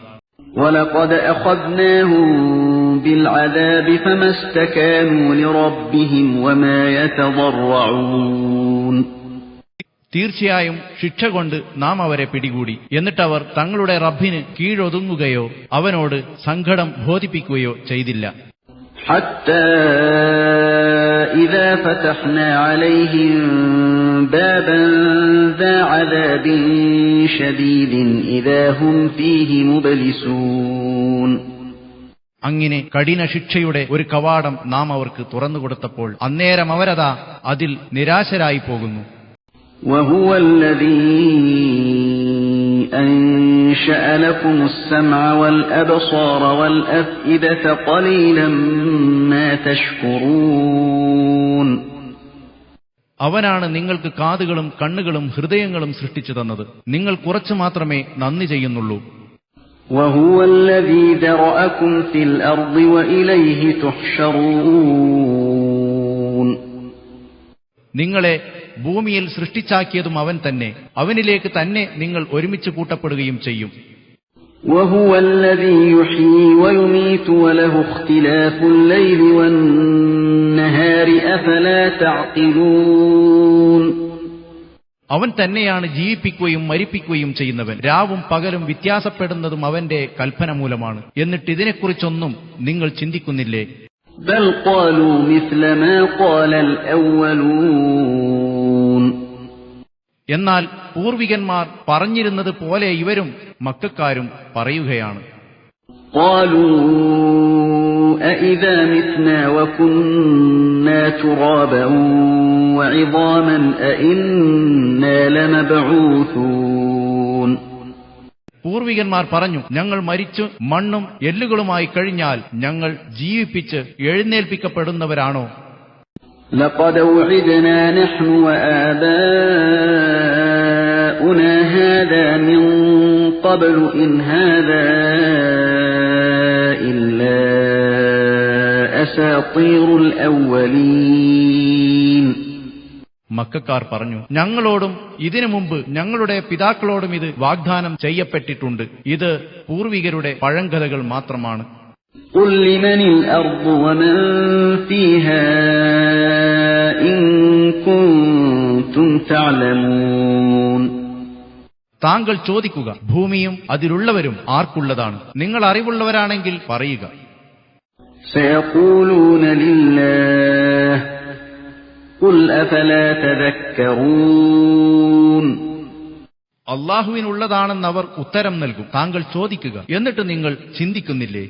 وَلَقَدْ أَخَذْنَاهُمْ بِالْعَذَابِ فَمَا اسْتَكَانُوا لِرَبِّهِمْ وَمَا يَتَضَرَّعُونَ തീർച്ചയായും ശിക്ഷ കൊണ്ട് നാം അവരെ പിടികൂടി. എന്നിട്ടവർ തങ്ങളുടെ റബ്ബിന് കീഴൊതുങ്ങുകയോ അവനോട് സങ്കടം ബോധിപ്പിക്കുകയോ ചെയ്തില്ല. حَتَّى إِذَا فَتَحْنَا عَلَيْهِمْ بَابًا ذَا عَذَابٍ شَدِيدٍ إِذَا هُمْ فِيهِ مُبْلِسُونَ അങ്ങനെ കഠിന ശിക്ഷയുടെ ഒരു കവാടം നാം അവർക്ക് തുറന്നുകൊടുത്തപ്പോൾ അന്നേരം അവരതാ അതിൽ നിരാശരായി പോകുന്നു. وَهُوَ الَّذِي أَنشَأَ لَكُمُ السَّمْعَ وَالْأَبْصَارَ وَالْأَفْئِدَةَ قَلِيلًا مَا تَشْكُرُونَ അവനാണ് നിങ്ങൾക്ക് കാതുകളും കണ്ണുകളും ഹൃദയങ്ങളും സൃഷ്ടിച്ചു തന്നത്. നിങ്ങൾ കുറച്ചു മാത്രമേ നന്ദി ചെയ്യുന്നുള്ളൂ. وَهُوَ الَّذِي ذَرَأَكُمْ فِي الْأَرْضِ وَإِلَيْهِ تُحْشَرُونَ നിങ്ങളെ ഭൂമിയിൽ സൃഷ്ടിച്ചാക്കിയതും അവൻ തന്നെ. അവനിലേക്ക് തന്നെ നിങ്ങൾ ഒരുമിച്ച് കൂട്ടപ്പെടുകയും ചെയ്യും. وَهُوَ الَّذِي يُحْيِي وَيُمِيتُ وَلَهُ اخْتِلَافُ اللَّيْلِ وَالنَّهَارِ أَفَلَا تَعْقِلُونَ അവൻ തന്നെയാണ് ജീവിപ്പിക്കുകയും മരിപ്പിക്കുകയും ചെയ്യുന്നവൻ. രാവും പകലും വ്യത്യാസപ്പെടുന്നതും അവന്റെ കൽപ്പന മൂലമാണ്. എന്നിട്ട് ഇതിനെക്കുറിച്ചൊന്നും നിങ്ങൾ ചിന്തിക്കുന്നില്ലേ? بَلْ قَالُوا مِثْلَ مَا قَالَ الْأَوَّلُونَ എന്നാൽ പൂർവികന്മാർ പറഞ്ഞിരുന്നത് പോലെ ഇവരും മക്കക്കാരും പറയുകയാണ്. قَالُوا أَإِذَا مِتْنَا وَكُنَّا تُرَابًا وَعِظَامًا أَإِنَّا لَمَبْعُوثُونَ പൂർവികന്മാർ പറഞ്ഞു, ഞങ്ങൾ മരിച്ചു മണ്ണും എല്ലുകളുമായി കഴിഞ്ഞാൽ ഞങ്ങൾ ജീവിപ്പിച്ച് എഴുന്നേൽപ്പിക്കപ്പെടുന്നവരാണോ? لَقَدْ وُعِدْنَا نَحْنُ وَآبَاؤُنَا هَذَا مِنْ قَبْلُ إِنْ هَذَا إِلَّا أَسَاطِيرُ الْأَوَّلِينَ മക്കക്കാർ പറഞ്ഞു, ഞങ്ങളോടും ഇതിനു മുമ്പ് ഞങ്ങളുടെ പിതാക്കളോടും ഇത് വാഗ്ദാനം ചെയ്യപ്പെട്ടിട്ടുണ്ട്. ഇത് പൂർവികരുടെ പഴങ്കഥകൾ മാത്രമാണ്. قُلْ لِمَنِ الْأَرْضُ وَمَنْ فِيهَا إِن كُنتُمْ تَعْلَمُونَ താങ്കൾ ചോദിക്കുക, ഭൂമിയും അതിലുള്ളവരും ആർക്കുള്ളതാണ്? നിങ്ങൾ അറിവുള്ളവരാണെങ്കിൽ പറയുക. سَيَقُولُونَ لِلَّهِ قُلْ أَفَلَا تَذَكَّرُونَ അള്ളാഹുവിനുള്ളതാണെന്നവർ ഉത്തരം നൽകും. താങ്കൾ ചോദിക്കുക, എന്നിട്ട് നിങ്ങൾ ചിന്തിക്കുന്നില്ലേ?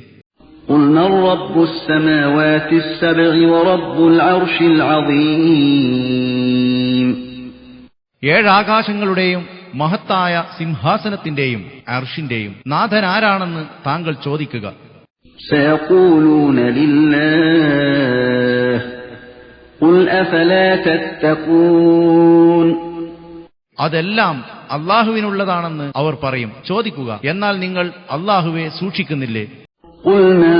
قُلْ مَنْ رَبُّ السَّمَاوَاتِ السَّبْعِ وَرَبُّ الْعَرْشِ الْعَظِيمِ ഏഴാകാശങ്ങളുടെയും മഹത്തായ സിംഹാസനത്തിന്റെയും അർഷിന്റെയും നാഥൻ ആരാണെന്ന് താങ്കൾ ചോദിക്കുക. سَيَقُولُونَ لِلَّهِ قُلْ أَفَلَا تَتَّقُونَ അതെല്ലാം അള്ളാഹുവിനുള്ളതാണെന്ന് അവർ പറയും. ചോദിക്കുക, എന്നാൽ നിങ്ങൾ അള്ളാഹുവെ സൂക്ഷിക്കുന്നില്ലേ? قُلْ مَنْ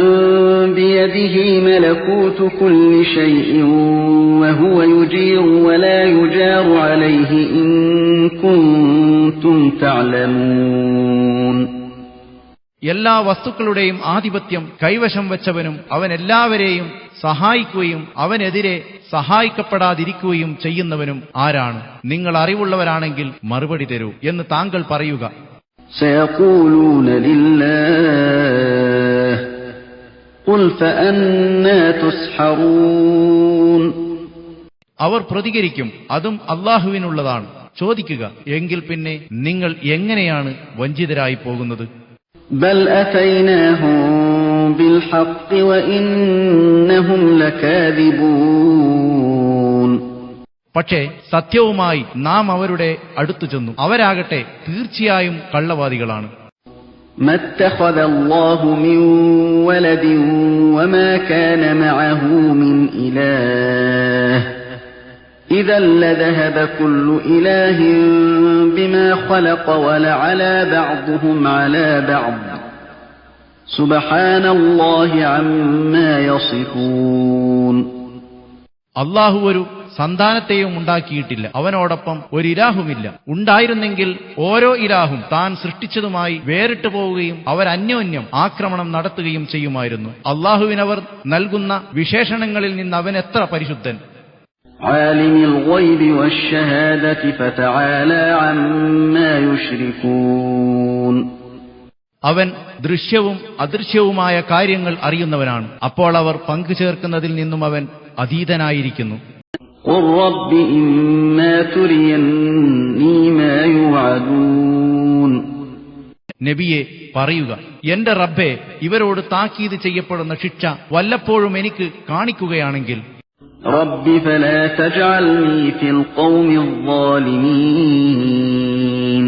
بِيَدِهِ مَلَكُوتُ كُلِّ شَيْءٍ وَهُوَ يُجِيرُ وَلَا يُجَارُ عَلَيْهِ إِن كُنتُمْ تَعْلَمُونَ എല്ലാ വസ്തുക്കളുടെയും ആധിപത്യം കൈവശം വെച്ചവനും അവൻ എല്ലാവരെയും സഹായിക്കുകയും അവനെതിരെ സഹായിക്കപ്പെടാതിരിക്കുകയും ചെയ്യുന്നവനും ആരാണ്? നിങ്ങൾ അറിവുള്ളവരാണെങ്കിൽ മറുപടി തരൂ എന്ന് താങ്കൾ പറയുക. سَيَقُولُونَ لِلَّهِ قُلْ فَأَنَّى تُسْحَرُونَ അവർ പ്രതികരിക്കും, അതും അള്ളാഹുവിനുള്ളതാണ്. ചോദിക്കുക, എങ്കിൽ പിന്നെ നിങ്ങൾ എങ്ങനെയാണ് വഞ്ചിതരായി പോകുന്നത്? بَلْ أَتَيْنَاهُمْ بِالْحَقِّ وَإِنَّهُمْ لَكَاذِبُونَ പക്ഷേ സത്യവുമായി നാം അവരുടെ അടുത്തു ചെന്നു. അവരാകട്ടെ തീർച്ചയായും കള്ളവാദികളാണ്. ما اتخذ الله من ولد وما كان معه من إله إذا لذهب كل إله بما خلق ولعلى بعضهم على بعض سبحان الله عما يصفون. അള്ളാഹു ഒരു സന്താനത്തെയും ഉണ്ടാക്കിയിട്ടില്ല, അവനോടൊപ്പം ഒരു ഇലാഹുമില്ല. ഉണ്ടായിരുന്നെങ്കിൽ ഓരോ ഇലാഹും താൻ സൃഷ്ടിച്ചതുമായി വേറിട്ടു പോവുകയും അവരന്യോന്യം ആക്രമണം നടത്തുകയും ചെയ്യുമായിരുന്നു. അള്ളാഹുവിനവർ നൽകുന്ന വിശേഷണങ്ങളിൽ നിന്ന് അവൻ എത്ര പരിശുദ്ധൻ. ആലിമുൽ ഗൈബി വശ്ശഹാദതി ഫതആലാ അമ്മാ യുശ്രികൂൻ. അവൻ ദൃശ്യവും അദൃശ്യവുമായ കാര്യങ്ങൾ അറിയുന്നവനാണ്. അപ്പോൾ അവർ പങ്കുചേർക്കുന്നതിൽ നിന്നും അവൻ അതീതനായിരിക്കുന്നു. ഖുർ റബ്ബി ഇമ്മാ തുരിയന്നീ മാ യുഅദൂൻ. നബിയെ പറയുക, എന്റെ റബ്ബേ, ഇവരോട് താക്കീത് ചെയ്യപ്പെടുന്ന ശിക്ഷ വല്ലപ്പോഴും എനിക്ക് കാണിക്കുകയാണെങ്കിൽ റബ്ബി ഫലാ തജ്അൽനീ ഫിൽ ഖൗമിൽ ളാലിമീൻ.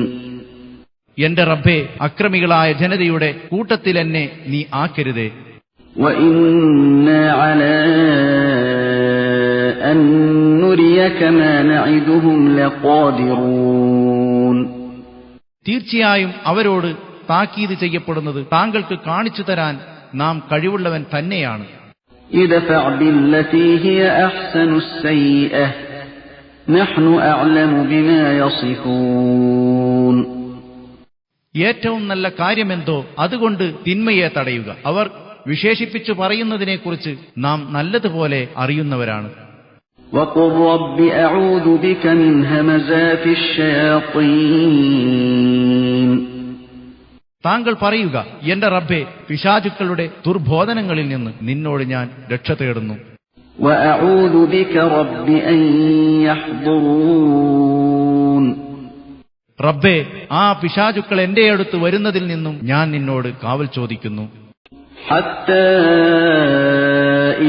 എന്റെ റബ്ബേ, അക്രമികളായ ജനതയുടെ കൂട്ടത്തിൽ എന്നെ നീ ആക്കരുതേ. വഇന്നാ അലാ അൻ നുരിയക മാ നഇദുഹും ലഖാദിറൂൻ. തീർച്ചയായും അവരോട് താക്കീത് ചെയ്യപ്പെടുന്നത് താങ്കൾക്ക് കാണിച്ചു തരാൻ നാം കഴിവുള്ളവൻ തന്നെയാണ്. ഇദ്ഫഅ ബില്ലതീ ഹിയ അഹ്സനുസ് സയ്യിഅ നഹ്നു അഅലമു ബിമാ യസിഫൂൻ. ഏറ്റവും നല്ല കാര്യമെന്തോ അതുകൊണ്ട് തിന്മയെ തടയുക. അവർ വിശേഷിപ്പിച്ചു പറയുന്നതിനെക്കുറിച്ച് നാം നല്ലതുപോലെ അറിയുന്നവരാണ്. വഖുർ റബ്ബി അഊദു ബിക മിൻ ഹമസാതിശ് ശയാത്തീൻ. താങ്കൾ പറയുക, എന്റെ റബ്ബേ, പിശാചുക്കളുടെ ദുർബോധനങ്ങളിൽ നിന്ന് നിന്നോട് ഞാൻ രക്ഷ തേടുന്നു. വഅഊദു ബിക റബ്ബി അൻ യഹ്ദുറൂൻ. റബ്ബേ, ആ പിശാചുക്കൾ എന്റെ അടുത്ത് വരുന്നതിൽ നിന്നും ഞാൻ നിന്നോട് കാവൽ ചോദിക്കുന്നു. ഹത്താ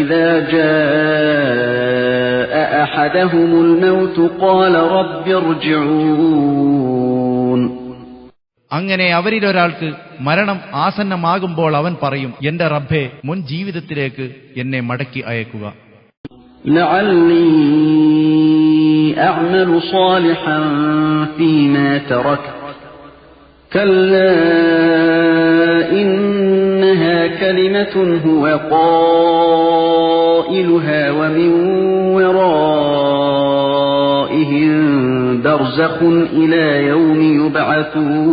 ഇദാ ജാഅ അഹദഹുമുൽ മൗതു ഖാല റബ്ബി ഇർജിഊൻ. അങ്ങനെ അവരിലൊരാൾക്ക് മരണം ആസന്നമാകുമ്പോൾ അവൻ പറയും, എന്റെ റബ്ബേ, മുൻ ജീവിതത്തിലേക്ക് എന്നെ മടക്കി അയക്കുക. ലഅല്ലി അഅമലു സാലിഹൻ ഫീമാ തറക കല്ലാ ഇന്നഹാ കലിമത്തുൻ ഹുവ ഖായിലുഹാ വമിൻ വറാഇഹിം ബർസഖുൻ ഇലാ യൗമി യുബ്അസൂൻ.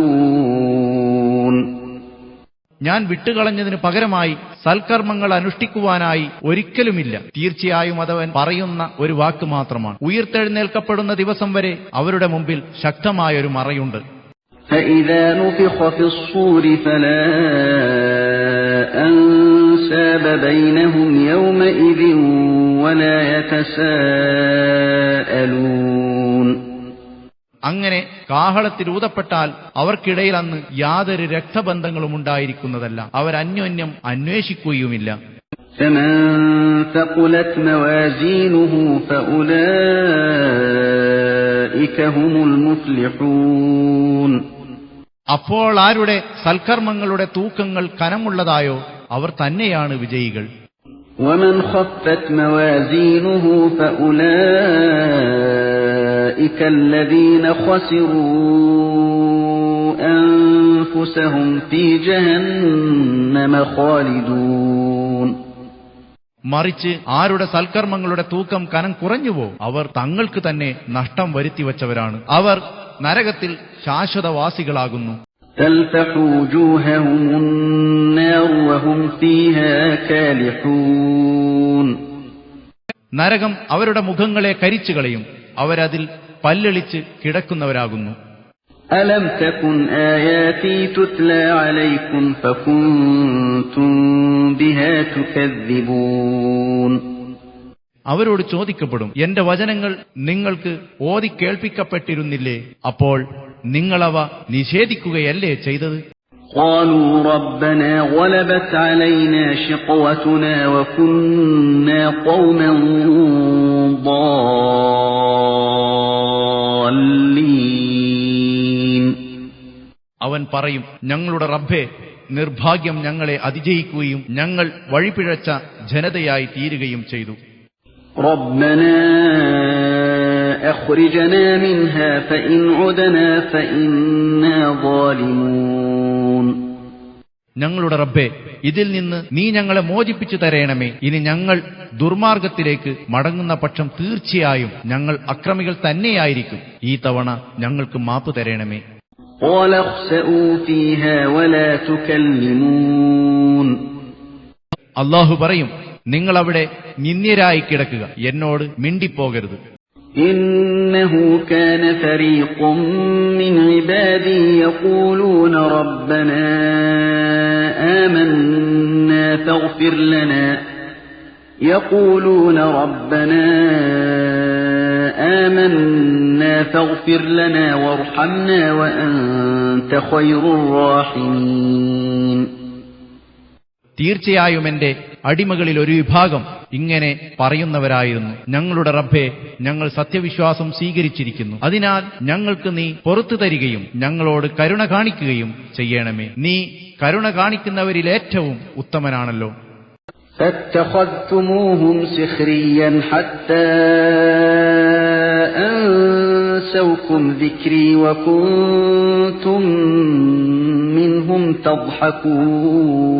ഞാൻ വിട്ടുകളഞ്ഞതിനു പകരമായി സൽക്കർമ്മങ്ങൾ അനുഷ്ഠിക്കുവാനായി ഒരിക്കലുമില്ല. തീർച്ചയായും അതവൻ പറയുന്ന ഒരു വാക്ക് മാത്രമാണ്. ഉയിർത്തെഴുന്നേൽക്കപ്പെടുന്ന ദിവസം വരെ അവരുടെ മുമ്പിൽ ശക്തമായൊരു മറയുണ്ട്. فإذا نفخ في الصور فلا أنساب بينهم يومئذ ولا يتساءلون. അങ്ങനെ കാഹളത്തിൽ ഊതപ്പെട്ടാൽ അവർക്കിടയിൽ അന്ന് യാതൊരു രക്തബന്ധങ്ങളും ഉണ്ടായിരിക്കുന്നതല്ല. അവരന്യോന്യം അന്വേഷിക്കുകയുമില്ല. فمن ثقلت موازينه فأولئك هم المفلحون. അപ്പോൾ ആരുടെ സൽക്കർമ്മങ്ങളുടെ തൂക്കങ്ങൾ കനമുള്ളതായോ അവർ തന്നെയാണ് വിജയികൾ. ومن خفت موازينه فأولئك الذين خسروا أنفسهم في جهنم خالدون. മറിച്ച് ആരുടെ സൽക്കർമ്മങ്ങളുടെ തൂക്കം കനം കുറഞ്ഞുവോ അവർ തങ്ങൾക്ക് തന്നെ നഷ്ടം വരുത്തിവച്ചവരാണ്. അവർ നരകത്തിൽ ശാശ്വതവാസികളാകുന്നു. تلفح وجوههم النار وهم فيها كالحون. നരകം അവരുടെ മുഖങ്ങളെ കരിച്ചുകളയും. അവരതിൽ പല്ലളിച്ച് കിടക്കുന്നവരാകുന്നു. ألم تكن آياتي تتلى عليكم فكنتم بها تكذبون. അവരോട് ചോദിക്കപ്പെടും, എന്റെ വചനങ്ങൾ നിങ്ങൾക്ക് ഓതി കേൾപ്പിക്കപ്പെട്ടിരുന്നില്ലേ? അപ്പോൾ നിങ്ങളവ നിഷേധിക്കുകയല്ലേ ചെയ്തത്? قالوا ربنا غلبت علينا شقوتنا وكنا قوما ضالين. അവൻ പറയും, ഞങ്ങളുടെ റബ്ബേ, നിർഭാഗ്യം ഞങ്ങളെ അതിജയിക്കുകയും ഞങ്ങൾ വഴിപിഴച്ച ജനതയായി തീരുകയും ചെയ്തു. ربنا أخرجنا منها فإن عدنا فإنا ظالمون. ഞങ്ങളുടെ റബ്ബേ, ഇതിൽ നിന്ന് നീ ഞങ്ങളെ മോചിപ്പിച്ചു തരേണമേ. ഇനി ഞങ്ങൾ ദുർമാർഗത്തിലേക്ക് മടങ്ങുന്ന പക്ഷം തീർച്ചയായും ഞങ്ങൾ അക്രമികൾ തന്നെയായിരിക്കും. ഈ തവണ ഞങ്ങൾക്ക് മാപ്പ് തരേണമേ. قال اخسئوا فيها ولا تكلمون. അല്ലാഹു പറയും, നിങ്ങൾ അവിടെ നിന്ദ്യരായി കിടക്കുക, എന്നോട് മിണ്ടിപ്പോകരുത്. إنه كان فريق من عبادي يقولون ربنا آمنا فاغفر لنا وارحمنا وأنت خير الراحمين. തീർച്ചയായും എന്റെ അടിമകളിൽ ഒരു വിഭാഗം ഇങ്ങനെ പറയുന്നവരായിരുന്നു, ഞങ്ങളുടെ റബ്ബേ, ഞങ്ങൾ സത്യവിശ്വാസം സ്വീകരിച്ചിരിക്കുന്നു, അതിനാൽ ഞങ്ങൾക്ക് നീ പുറത്തു തരികയും ഞങ്ങളോട് കരുണ കാണിക്കുകയും ചെയ്യണമേ. നീ കരുണ കാണിക്കുന്നവരിൽ ഏറ്റവും ഉത്തമനാണല്ലോ. فاتخذتموهم سخريا حتى أنسوكم ذكري وكنتم منهم تضحكون.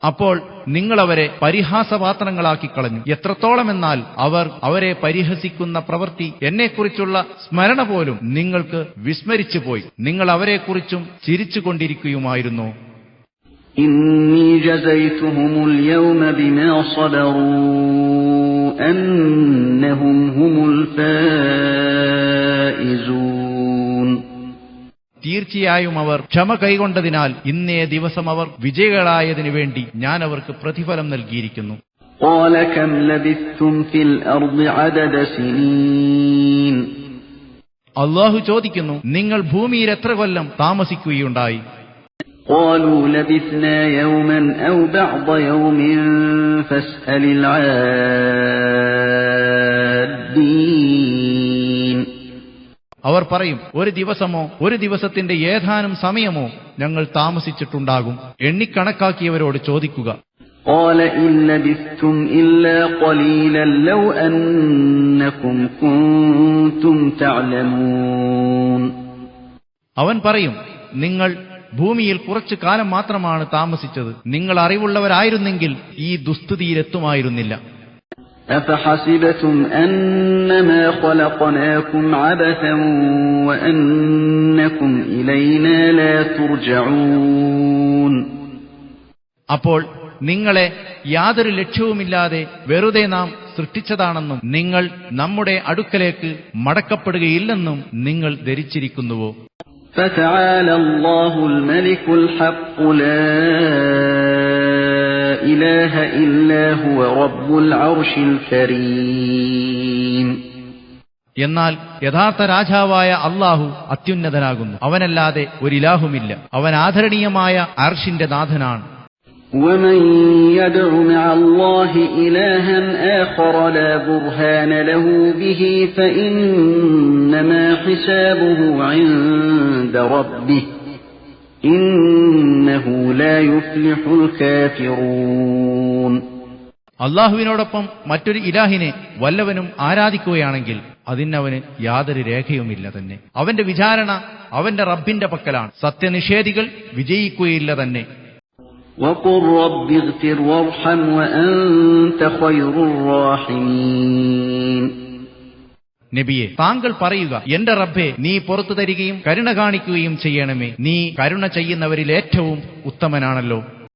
അപ്പോൾ നിങ്ങളവരെ പരിഹാസപാത്രങ്ങളാക്കി കളഞ്ഞു. എത്രത്തോളമെന്നാൽ അവർ അവരെ പരിഹസിക്കുന്ന പ്രവൃത്തി, എന്നെക്കുറിച്ചുള്ള സ്മരണ പോലും നിങ്ങൾക്ക് വിസ്മരിച്ചുപോയി. നിങ്ങൾ അവരെക്കുറിച്ചും ചിരിച്ചുകൊണ്ടിരിക്കുകയുമായിരുന്നു. إني جزيتهم اليوم بما صبروا أنهم هم الفائزون. തീർച്ചയായും അവർ ക്ഷമ കൈകൊണ്ടതിനാൽ ഇന്നേ ദിവസം അവർ വിജയികളായതിനു വേണ്ടി ഞാൻ അവർക്ക് പ്രതിഫലം നൽകിയിരിക്കുന്നു. قال كم لبثتم في الأرض عدد سنين. അല്ലാഹു ചോദിക്കുന്നു, നിങ്ങൾ ഭൂമിയിൽ എത്ര കൊല്ലം താമസിക്കുകയുണ്ടായി? قالوا لبثنا يوما أو بعض يوم فاسأل العادين. അവർ പറയും, ഒരു ദിവസമോ ഒരു ദിവസത്തിന്റെ ഏതാനും സമയമോ ഞങ്ങൾ താമസിച്ചിട്ടുണ്ടാകും. എണ്ണിക്കണക്കാക്കിയവരോട് ചോദിക്കുക. قال إن لبثتم إلا قليلا لو أنكم كنتم تعلمون. അവൻ പറയും, നിങ്ങൾ ഭൂമിയിൽ കുറച്ചു കാലം മാത്രമാണ് താമസിച്ചത്. നിങ്ങൾ അറിവുള്ളവരായിരുന്നെങ്കിൽ ഈ ദുസ്ഥിതിയിലെത്തുമായിരുന്നില്ല. أفحسبتم أنما خلقناكم عبثا وأنكم إلينا لا ترجعون. അപ്പോൾ നിങ്ങളെ യാതൊരു ലക്ഷ്യവുമില്ലാതെ വെറുതെ നാം സൃഷ്ടിച്ചതാണെന്നും നിങ്ങൾ നമ്മുടെ അടുക്കലേക്ക് മടക്കപ്പെടുകയില്ലെന്നും നിങ്ങൾ ധരിച്ചിരിക്കുന്നുവോ? فتعالى الله الملك الحق لا إله إلا هو رب العرش الكريم. എന്നാൽ യഥാർത്ഥ രാജാവായ അല്ലാഹു അത്യുന്നതനാകുന്നു, അവനല്ലാതെ ഒരിലാഹുമില്ല. അവൻ ആദരണീയമായ അർശിന്റെ നാഥനാണ്. ومن يدع مع الله إلها آخر لا برهان له به فإنما حسابه عند ربه إنه لا يفلح الكافرون. അല്ലാഹുവിനോടൊപ്പം മറ്റൊരു ഇലാഹിനെ വല്ലവനും ആരാധിക്കുകയാണെങ്കിൽ അതിനവന് യാതൊരു രേഖയുമില്ല തന്നെ. അവന്റെ വിചാരണ അവന്റെ റബ്ബിന്റെ പക്കലാണ്. സത്യനിഷേധികൾ വിജയിക്കുകയില്ല തന്നെ. وقل رب اغفر وارحم وأنت خير الراحمين. നബിയെ, താങ്കൾ പറയുക, എന്റെ റബ്ബേ, നീ പുറത്തു തരികയും കരുണ കാണിക്കുകയും ചെയ്യണമേ. നീ കരുണ ചെയ്യുന്നവരിൽ ഏറ്റവും ഉത്തമനാണല്ലോ.